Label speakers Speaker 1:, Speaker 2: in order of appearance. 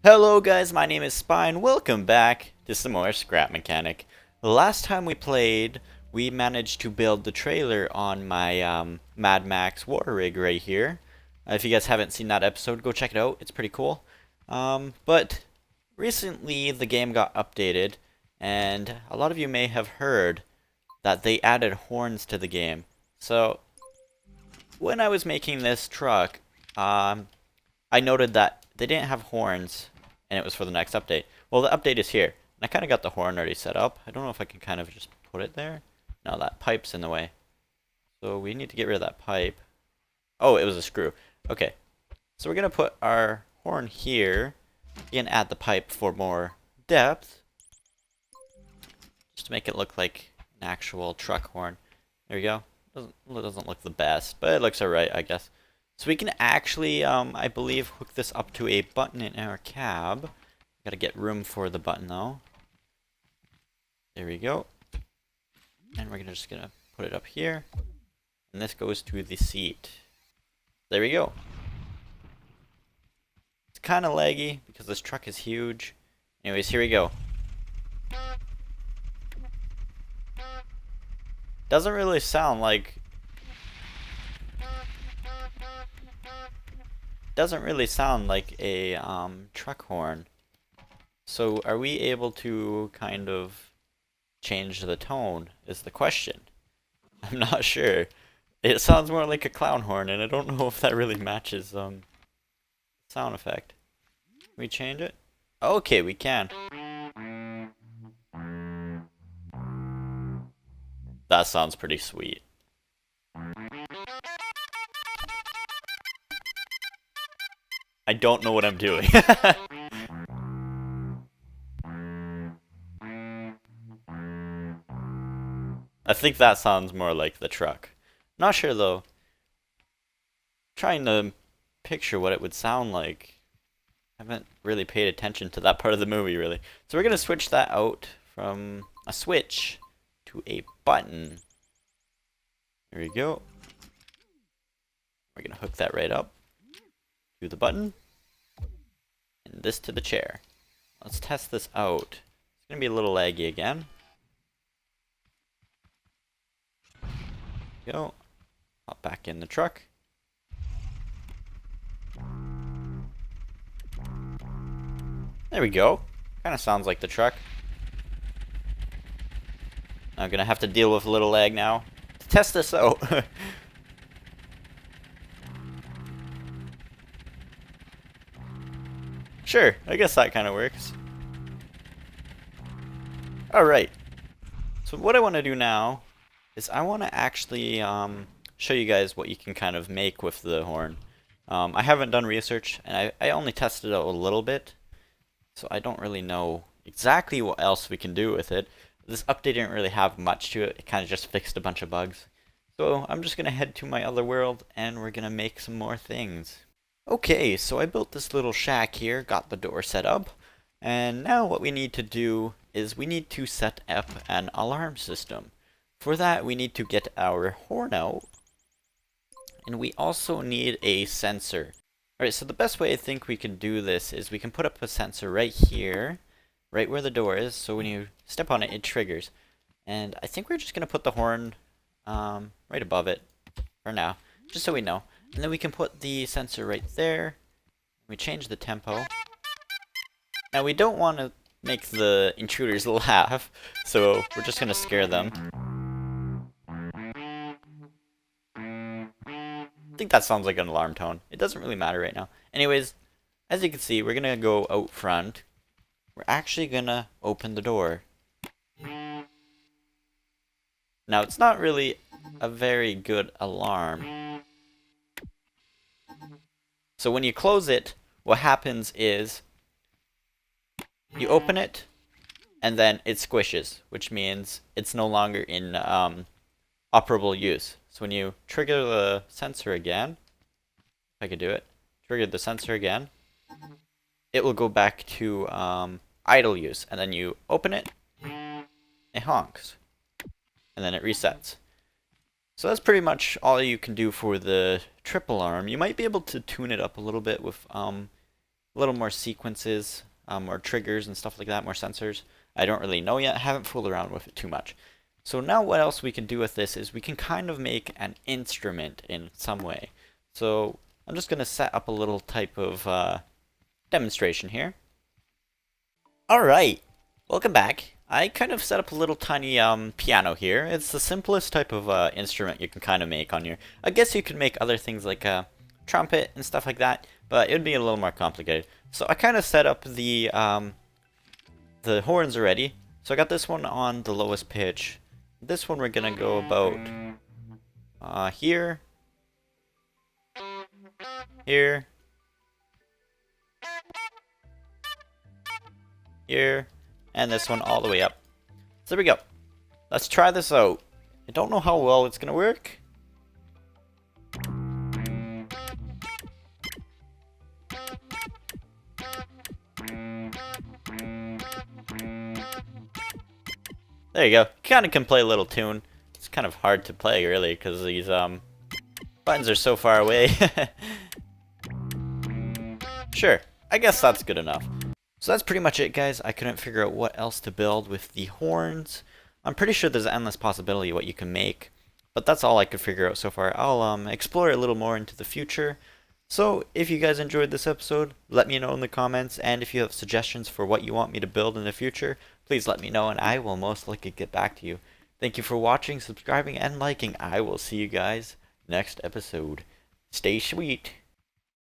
Speaker 1: Hello guys, my name is Spy and welcome back to some more Scrap Mechanic. The last time we played, we managed to build the trailer on my Mad Max war rig right here. If you guys haven't seen that episode, go check it out, it's pretty cool. But recently the game got updated, and a lot of you may have heard that they added horns to the game. So, when I was making this truck, I noted that they didn't have horns and it was for the next update. Well, the update is here. And I kind of got the horn already set up. I don't know if I can kind of just put it there. No, that pipe's in the way. So we need to get rid of that pipe. Oh, it was a screw. Okay. So we're going to put our horn here. And add the pipe for more depth. Just to make it look like an actual truck horn. There we go. Doesn't look the best, but it looks alright, I guess. So we can actually, I believe, hook this up to a button in our cab. Gotta get room for the button, though. There we go. And we're just gonna put it up here. And this goes to the seat. There we go. It's kind of laggy, because this truck is huge. Anyways, here we go. Doesn't really sound like a truck horn. So are we able to kind of change the tone is the question. I'm not sure. It sounds more like a clown horn and I don't know if that really matches sound effect. Can we change it? Okay, we can. That sounds pretty sweet. I don't know what I'm doing. I think that sounds more like the truck. Not sure though. Trying to picture what it would sound like. I haven't really paid attention to that part of the movie really. So we're gonna switch that out from a switch to a button. There we go. We're gonna hook that right up to the button and this to the chair. Let's test this out. It's gonna be a little laggy again. Go. Hop back in the truck. There we go. Kind of sounds like the truck. I'm gonna have to deal with a little lag now to test this out. Sure, I guess that kind of works. Alright. So what I want to do now is I want to actually show you guys what you can kind of make with the horn. I haven't done research, and I only tested it out a little bit, so I don't really know exactly what else we can do with it. This update didn't really have much to it, it kind of just fixed a bunch of bugs. So I'm just going to head to my other world, and we're going to make some more things. Okay, so I built this little shack here, got the door set up, and now what we need to do is we need to set up an alarm system. For that, we need to get our horn out, and we also need a sensor. Alright, so the best way I think we can do this is we can put up a sensor right here, right where the door is, so when you step on it, it triggers. And I think we're just going to put the horn right above it for now, just so we know. And then we can put the sensor right there. We change the tempo. Now we don't want to make the intruders laugh, so we're just going to scare them. I think that sounds like an alarm tone. It doesn't really matter right now. Anyways, as you can see, we're going to go out front. We're actually going to open the door. Now, it's not really a very good alarm. So when you close it, what happens is you open it, and then it squishes, which means it's no longer in operable use. So when you trigger the sensor again, if I could do it, trigger the sensor again, it will go back to idle use, and then you open it, it honks, and then it resets. So that's pretty much all you can do for the triple arm. You might be able to tune it up a little bit with a little more sequences, more triggers and stuff like that, more sensors. I don't really know yet. I haven't fooled around with it too much. So now what else we can do with this is we can kind of make an instrument in some way. So I'm just going to set up a little type of demonstration here. Alright, welcome back. I kind of set up a little tiny piano here. It's the simplest type of instrument you can kind of make on your... I guess you could make other things like a trumpet and stuff like that, but it would be a little more complicated. So I kind of set up the horns already. So I got this one on the lowest pitch. This one we're gonna go about here, here, here, and this one all the way up. So there we go. Let's try this out. I don't know how well it's gonna work. There you go. Kind of can play a little tune. It's kind of hard to play, really, because these buttons are so far away. Sure, I guess that's good enough. So that's pretty much it, guys. I couldn't figure out what else to build with the horns. I'm pretty sure there's endless possibility what you can make, but that's all I could figure out so far. I'll explore it a little more into the future. So if you guys enjoyed this episode, let me know in the comments, and if you have suggestions for what you want me to build in the future, please let me know and I will most likely get back to you. Thank you for watching, subscribing, and liking. I will see you guys next episode. Stay sweet.